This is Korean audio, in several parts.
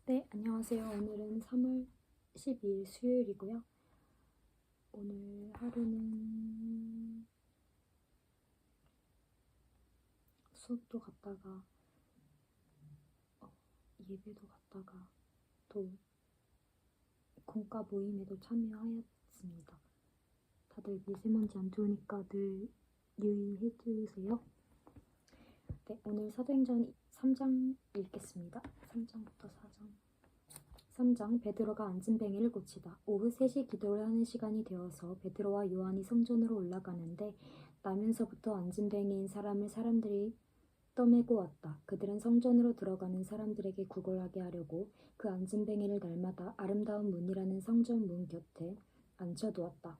네, 안녕하세요. 오늘은 3월 12일 수요일이고요. 오늘 하루는 수업도 갔다가 예배도 갔다가 또 공과 모임에도 참여하였습니다. 다들 미세먼지 안 좋으니까 늘 유의해 주세요. 네, 오늘 사도행전 3장 읽겠습니다. 3장부터 4장. 3장 베드로가 안진뱅이를 고치다. 오후 3시 기도를 하는 시간이 되어서 베드로와 요한이 성전으로 올라가는데 나면서부터 안진뱅이인 사람을 사람들이 떠매고 왔다. 그들은 성전으로 들어가는 사람들에게 구걸하게 하려고 그 안진뱅이를 날마다 아름다운 문이라는 성전 문 곁에 앉혀두었다.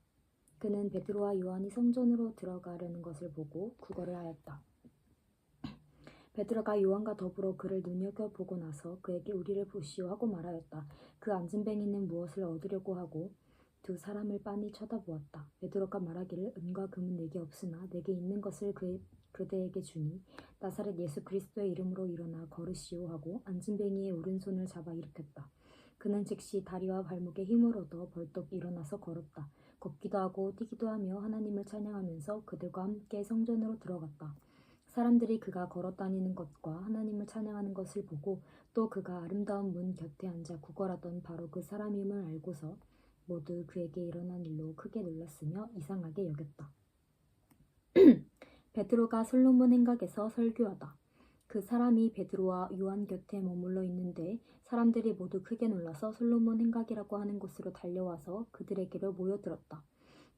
그는 베드로와 요한이 성전으로 들어가려는 것을 보고 구걸을 하였다. 베드로가 요한과 더불어 그를 눈여겨보고 나서 그에게 우리를 보시오 하고 말하였다. 그 안진뱅이는 무엇을 얻으려고 하고 두 사람을 빤히 쳐다보았다. 베드로가 말하기를 은과 금은 내게 없으나 내게 있는 것을 그대에게 주니 나사렛 예수 그리스도의 이름으로 일어나 걸으시오 하고 안진뱅이의 오른손을 잡아 일으켰다. 그는 즉시 다리와 발목에 힘을 얻어 벌떡 일어나서 걸었다. 걷기도 하고 뛰기도 하며 하나님을 찬양하면서 그들과 함께 성전으로 들어갔다. 사람들이 그가 걸어다니는 것과 하나님을 찬양하는 것을 보고 또 그가 아름다운 문 곁에 앉아 구걸하던 바로 그 사람임을 알고서 모두 그에게 일어난 일로 크게 놀랐으며 이상하게 여겼다. 베드로가 솔로몬 행각에서 설교하다. 그 사람이 베드로와 요한 곁에 머물러 있는데 사람들이 모두 크게 놀라서 솔로몬 행각이라고 하는 곳으로 달려와서 그들에게로 모여들었다.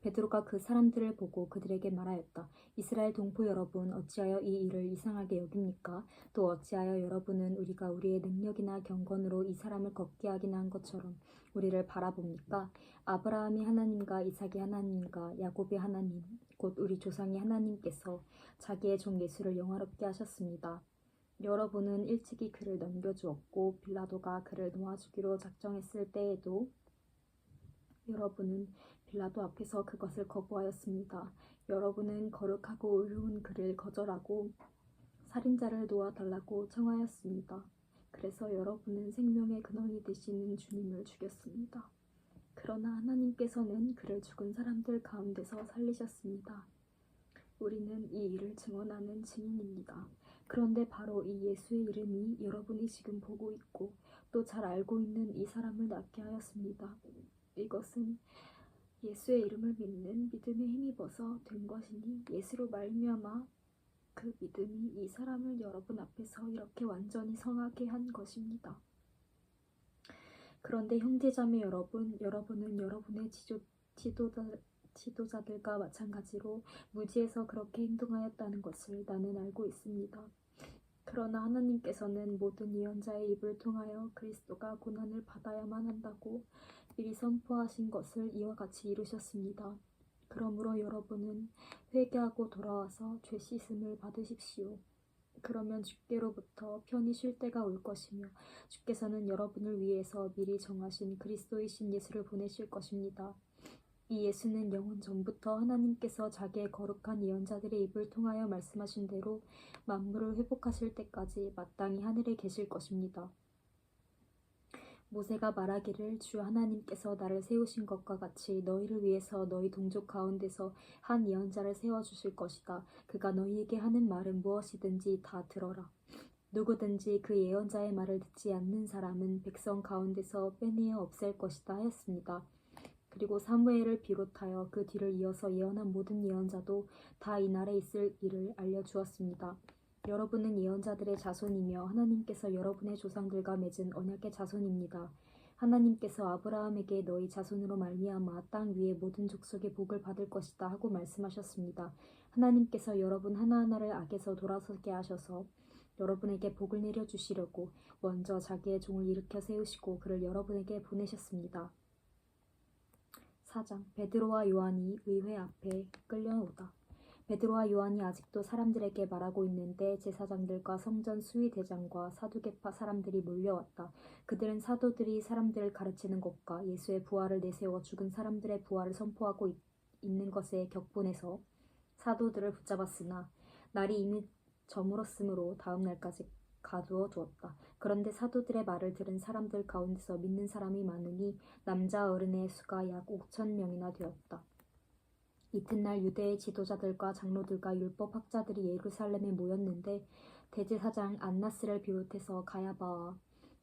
베드로가 그 사람들을 보고 그들에게 말하였다. 이스라엘 동포 여러분, 어찌하여 이 일을 이상하게 여깁니까? 또 어찌하여 여러분은 우리가 우리의 능력이나 경건으로 이 사람을 걷게 하기나 한 것처럼 우리를 바라봅니까? 아브라함이 하나님과 이삭이 하나님과 야곱의 하나님, 곧 우리 조상의 하나님께서 자기의 종 예수를 영화롭게 하셨습니다. 여러분은 일찍이 그를 넘겨주었고 빌라도가 그를 놓아주기로 작정했을 때에도 여러분은 빌라도 앞에서 그것을 거부하였습니다. 여러분은 거룩하고 의로운 그를 거절하고 살인자를 놓아달라고 청하였습니다. 그래서 여러분은 생명의 근원이 되시는 주님을 죽였습니다. 그러나 하나님께서는 그를 죽은 사람들 가운데서 살리셨습니다. 우리는 이 일을 증언하는 증인입니다. 그런데 바로 이 예수의 이름이 여러분이 지금 보고 있고 또 잘 알고 있는 이 사람을 낫게 하였습니다. 이것은 예수의 이름을 믿는 믿음에 힘입어서 된 것이니 예수로 말미암아 그 믿음이 이 사람을 여러분 앞에서 이렇게 완전히 성하게 한 것입니다. 그런데 형제자매 여러분, 여러분은 여러분의 지도자들과 마찬가지로 무지해서 그렇게 행동하였다는 것을 나는 알고 있습니다. 그러나 하나님께서는 모든 예언자의 입을 통하여 그리스도가 고난을 받아야만 한다고 미리 선포하신 것을 이와 같이 이루셨습니다. 그러므로 여러분은 회개하고 돌아와서 죄 씻음을 받으십시오. 그러면 주께로부터 편히 쉴 때가 올 것이며 주께서는 여러분을 위해서 미리 정하신 그리스도이신 예수를 보내실 것입니다. 이 예수는 영원 전부터 하나님께서 자기의 거룩한 예언자들의 입을 통하여 말씀하신 대로 만물을 회복하실 때까지 마땅히 하늘에 계실 것입니다. 모세가 말하기를 주 하나님께서 나를 세우신 것과 같이 너희를 위해서 너희 동족 가운데서 한 예언자를 세워주실 것이다. 그가 너희에게 하는 말은 무엇이든지 다 들어라. 누구든지 그 예언자의 말을 듣지 않는 사람은 백성 가운데서 빼내어 없앨 것이다 하였습니다. 그리고 사무엘을 비롯하여 그 뒤를 이어서 예언한 모든 예언자도 다 이 날에 있을 일을 알려주었습니다. 여러분은 예언자들의 자손이며 하나님께서 여러분의 조상들과 맺은 언약의 자손입니다. 하나님께서 아브라함에게 너희 자손으로 말미암아 땅 위의 모든 족속의 복을 받을 것이다 하고 말씀하셨습니다. 하나님께서 여러분 하나하나를 악에서 돌아서게 하셔서 여러분에게 복을 내려주시려고 먼저 자기의 종을 일으켜 세우시고 그를 여러분에게 보내셨습니다. 4장 베드로와 요한이 의회 앞에 끌려오다. 베드로와 요한이 아직도 사람들에게 말하고 있는데 제사장들과 성전 수의대장과 사두개파 사람들이 몰려왔다. 그들은 사도들이 사람들을 가르치는 것과 예수의 부활을 내세워 죽은 사람들의 부활을 선포하고 있는 것에 격분해서 사도들을 붙잡았으나 날이 이미 저물었으므로 다음 날까지 가두어 두었다. 그런데 사도들의 말을 들은 사람들 가운데서 믿는 사람이 많으니 남자 어른의 수가 약 5천 명이나 되었다. 이튿날 유대의 지도자들과 장로들과 율법학자들이 예루살렘에 모였는데 대제사장 안나스를 비롯해서 가야바와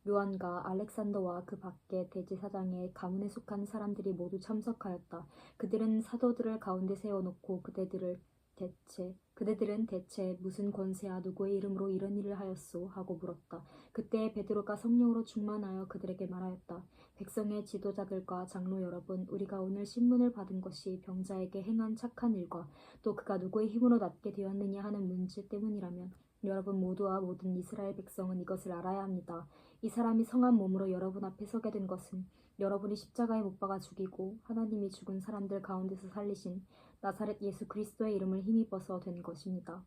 요한과 알렉산더와 그 밖에 대제사장의 가문에 속한 사람들이 모두 참석하였다. 그들은 사도들을 가운데 세워놓고 그대들은 대체 무슨 권세야 누구의 이름으로 이런 일을 하였소? 하고 물었다. 그때 베드로가 성령으로 충만하여 그들에게 말하였다. 백성의 지도자들과 장로 여러분, 우리가 오늘 신문을 받은 것이 병자에게 행한 착한 일과 또 그가 누구의 힘으로 낫게 되었느냐 하는 문제 때문이라면 여러분 모두와 모든 이스라엘 백성은 이것을 알아야 합니다. 이 사람이 성한 몸으로 여러분 앞에 서게 된 것은 여러분이 십자가에 못 박아 죽이고 하나님이 죽은 사람들 가운데서 살리신 나사렛 예수 그리스도의 이름을 힘입어서 된 것입니다.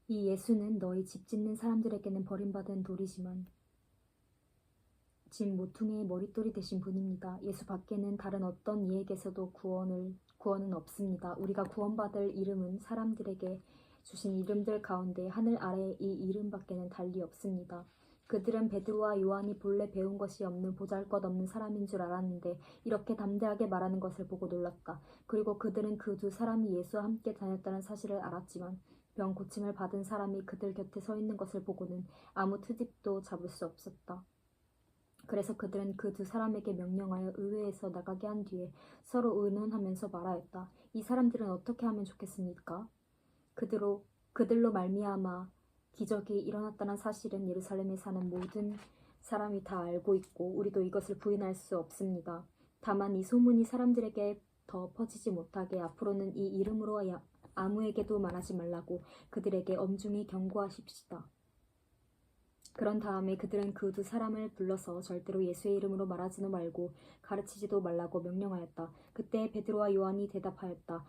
이 예수는 너희 집 짓는 사람들에게는 버림받은 돌이지만 집 모퉁이의 머릿돌이 되신 분입니다. 예수 밖에는 다른 어떤 이에게서도 구원은 없습니다. 우리가 구원받을 이름은 사람들에게 주신 이름들 가운데 하늘 아래 이 이름 밖에는 달리 없습니다. 그들은 베드로와 요한이 본래 배운 것이 없는 보잘것없는 사람인 줄 알았는데 이렇게 담대하게 말하는 것을 보고 놀랐다. 그리고 그들은 그 두 사람이 예수와 함께 다녔다는 사실을 알았지만 병 고침을 받은 사람이 그들 곁에 서 있는 것을 보고는 아무 트집도 잡을 수 없었다. 그래서 그들은 그 두 사람에게 명령하여 의회에서 나가게 한 뒤에 서로 의논하면서 말하였다. 이 사람들은 어떻게 하면 좋겠습니까? 그들로 말미암아 기적이 일어났다는 사실은 예루살렘에 사는 모든 사람이 다 알고 있고 우리도 이것을 부인할 수 없습니다. 다만 이 소문이 사람들에게 더 퍼지지 못하게 앞으로는 이 이름으로 아무에게도 말하지 말라고 그들에게 엄중히 경고하십시다. 그런 다음에 그들은 그 두 사람을 불러서 절대로 예수의 이름으로 말하지도 말고 가르치지도 말라고 명령하였다. 그때 베드로와 요한이 대답하였다.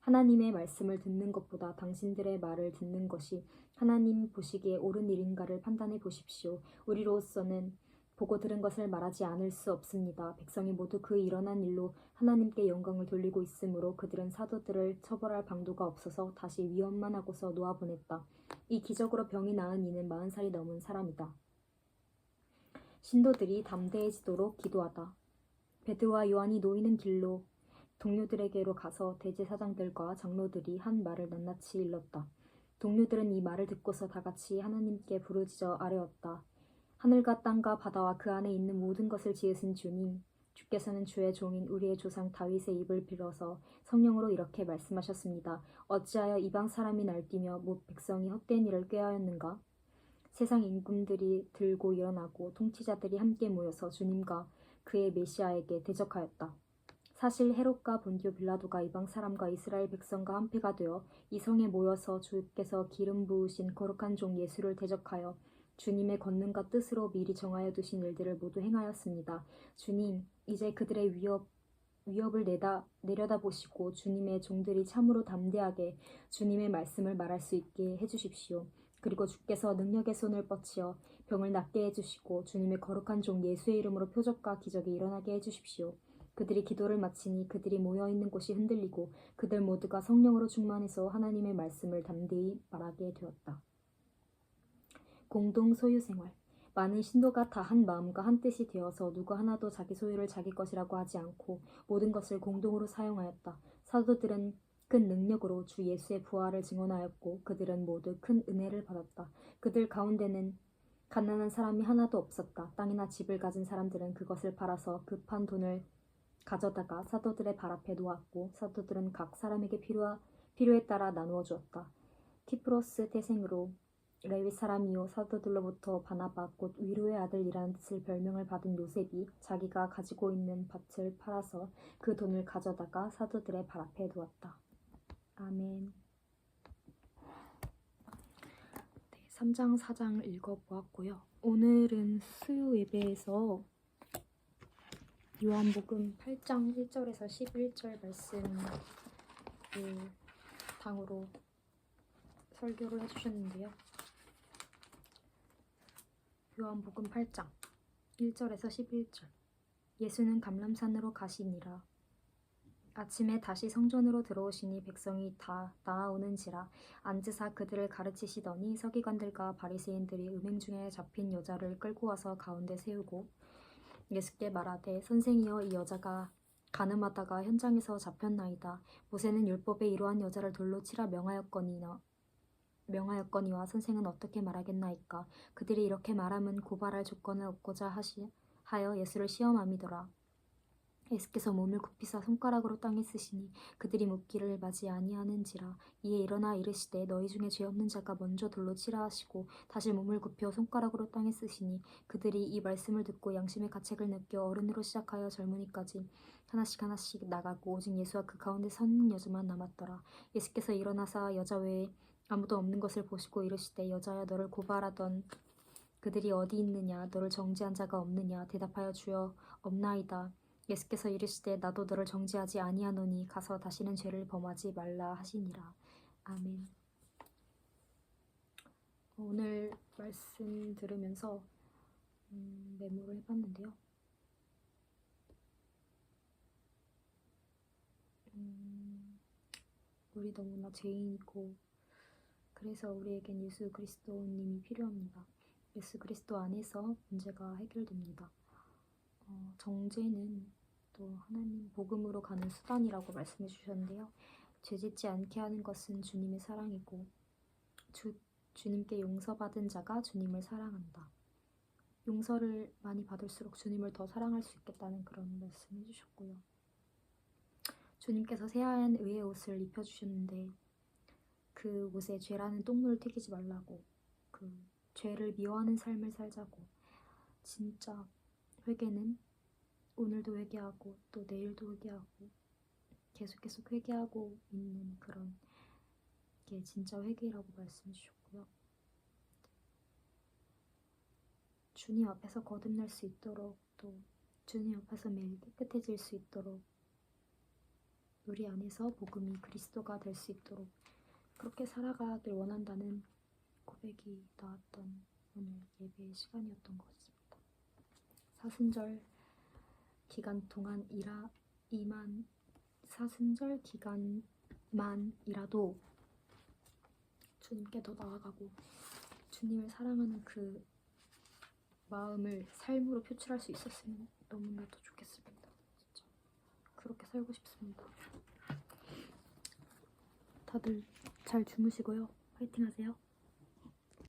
하나님의 말씀을 듣는 것보다 당신들의 말을 듣는 것이 하나님 보시기에 옳은 일인가를 판단해 보십시오. 우리로서는 보고 들은 것을 말하지 않을 수 없습니다. 백성이 모두 그 일어난 일로 하나님께 영광을 돌리고 있으므로 그들은 사도들을 처벌할 방도가 없어서 다시 위협만 하고서 놓아보냈다. 이 기적으로 병이 나은 이는 40살이 넘은 사람이다. 신도들이 담대해지도록 기도하다. 베드로와 요한이 놓이는 길로 동료들에게로 가서 대제사장들과 장로들이 한 말을 낱낱이 일렀다. 동료들은 이 말을 듣고서 다같이 하나님께 부르짖어 아뢰었다. 하늘과 땅과 바다와 그 안에 있는 모든 것을 지으신 주님, 주께서는 주의 종인 우리의 조상 다윗의 입을 빌어서 성령으로 이렇게 말씀하셨습니다. 어찌하여 이방 사람이 날뛰며 못 백성이 헛된 일을 꾀하였는가? 세상 임금들이 들고 일어나고 통치자들이 함께 모여서 주님과 그의 메시아에게 대적하였다. 사실 헤롯과 본디오 빌라도가 이방 사람과 이스라엘 백성과 한패가 되어 이 성에 모여서 주께서 기름 부으신 거룩한 종 예수를 대적하여 주님의 권능과 뜻으로 미리 정하여 두신 일들을 모두 행하였습니다. 주님, 이제 그들의 위협을 내려다보시고 주님의 종들이 참으로 담대하게 주님의 말씀을 말할 수 있게 해주십시오. 그리고 주께서 능력의 손을 뻗치어 병을 낫게 해주시고 주님의 거룩한 종 예수의 이름으로 표적과 기적이 일어나게 해주십시오. 그들이 기도를 마치니 그들이 모여있는 곳이 흔들리고 그들 모두가 성령으로 충만해서 하나님의 말씀을 담대히 말하게 되었다. 공동 소유 생활. 많은 신도가 다 한 마음과 한 뜻이 되어서 누구 하나도 자기 소유를 자기 것이라고 하지 않고 모든 것을 공동으로 사용하였다. 사도들은 큰 능력으로 주 예수의 부활을 증언하였고 그들은 모두 큰 은혜를 받았다. 그들 가운데는 가난한 사람이 하나도 없었다. 땅이나 집을 가진 사람들은 그것을 팔아서 급한 돈을 가져다가 사도들의 발 앞에 놓았고 사도들은 각 사람에게 필요에 따라 나누어 주었다. 키프로스 태생으로 레위 사람이요 사도들로부터 바나바 곧 위로의 아들이라는 뜻을 별명을 받은 요셉이 자기가 가지고 있는 밭을 팔아서 그 돈을 가져다가 사도들의 발 앞에 두었다. 아멘. 3장 4장 읽어보았고요. 오늘은 수요 예배에서 요한복음 8장 1절에서 11절 말씀을 방으로 설교를 해주셨는데요. 요한복음 8장 1절에서 11절. 예수는 감람산으로 가시니라. 아침에 다시 성전으로 들어오시니 백성이 다 나아오는지라 앉으사 그들을 가르치시더니 서기관들과 바리새인들이 음행 중에 잡힌 여자를 끌고 와서 가운데 세우고 예수께 말하되 선생이여 이 여자가 간음하다가 현장에서 잡혔나이다. 모세는 율법에 이러한 여자를 돌로 치라 명하였거니와 선생은 어떻게 말하겠나이까. 그들이 이렇게 말함은 고발할 조건을 얻고자 하여 예수를 시험함이더라. 예수께서 몸을 굽히사 손가락으로 땅에 쓰시니 그들이 묻기를 맞이 아니하는지라. 이에 일어나 이르시되 너희 중에 죄 없는 자가 먼저 돌로 치라 하시고 다시 몸을 굽혀 손가락으로 땅에 쓰시니 그들이 이 말씀을 듣고 양심의 가책을 느껴 어른으로 시작하여 젊은이까지 하나씩 나가고 오직 예수와 그 가운데 서 있는 여자만 남았더라. 예수께서 일어나사 여자 외에 아무도 없는 것을 보시고 이르시되 여자야 너를 고발하던 그들이 어디 있느냐 너를 정죄한 자가 없느냐. 대답하여 주여 없나이다. 예수께서 이르시되 나도 너를 정죄하지 아니하노니 가서 다시는 죄를 범하지 말라 하시니라. 아멘. 오늘 말씀 들으면서 메모를 해봤는데요. 우리 너무나 죄인이고 그래서 우리에겐 예수 그리스도님이 필요합니다. 예수 그리스도 안에서 문제가 해결됩니다. 정죄는 또 하나님 복음으로 가는 수단이라고 말씀해 주셨는데요. 죄짓지 않게 하는 것은 주님의 사랑이고 주님께 용서받은 자가 주님을 사랑한다. 용서를 많이 받을수록 주님을 더 사랑할 수 있겠다는 그런 말씀 해주셨고요. 주님께서 새하얀 의의 옷을 입혀주셨는데 그 옷에 죄라는 똥물을 튀기지 말라고, 그 죄를 미워하는 삶을 살자고. 진짜 회개는 오늘도 회개하고 또 내일도 회개하고 계속 회개하고 있는 그런 게 진짜 회개라고 말씀해 주셨고요. 주님 앞에서 거듭날 수 있도록 또 주님 앞에서 매일 깨끗해질 수 있도록 우리 안에서 복음이 그리스도가 될 수 있도록 그렇게 살아가길 원한다는 고백이 나왔던 오늘 예배의 시간이었던 것 같습니다. 사순절 기간 동안 사순절 기간만이라도 주님께 더 나아가고 주님을 사랑하는 그 마음을 삶으로 표출할 수 있었으면 너무나도 좋겠습니다. 진짜 그렇게 살고 싶습니다. 다들 잘 주무시고요. 화이팅 하세요.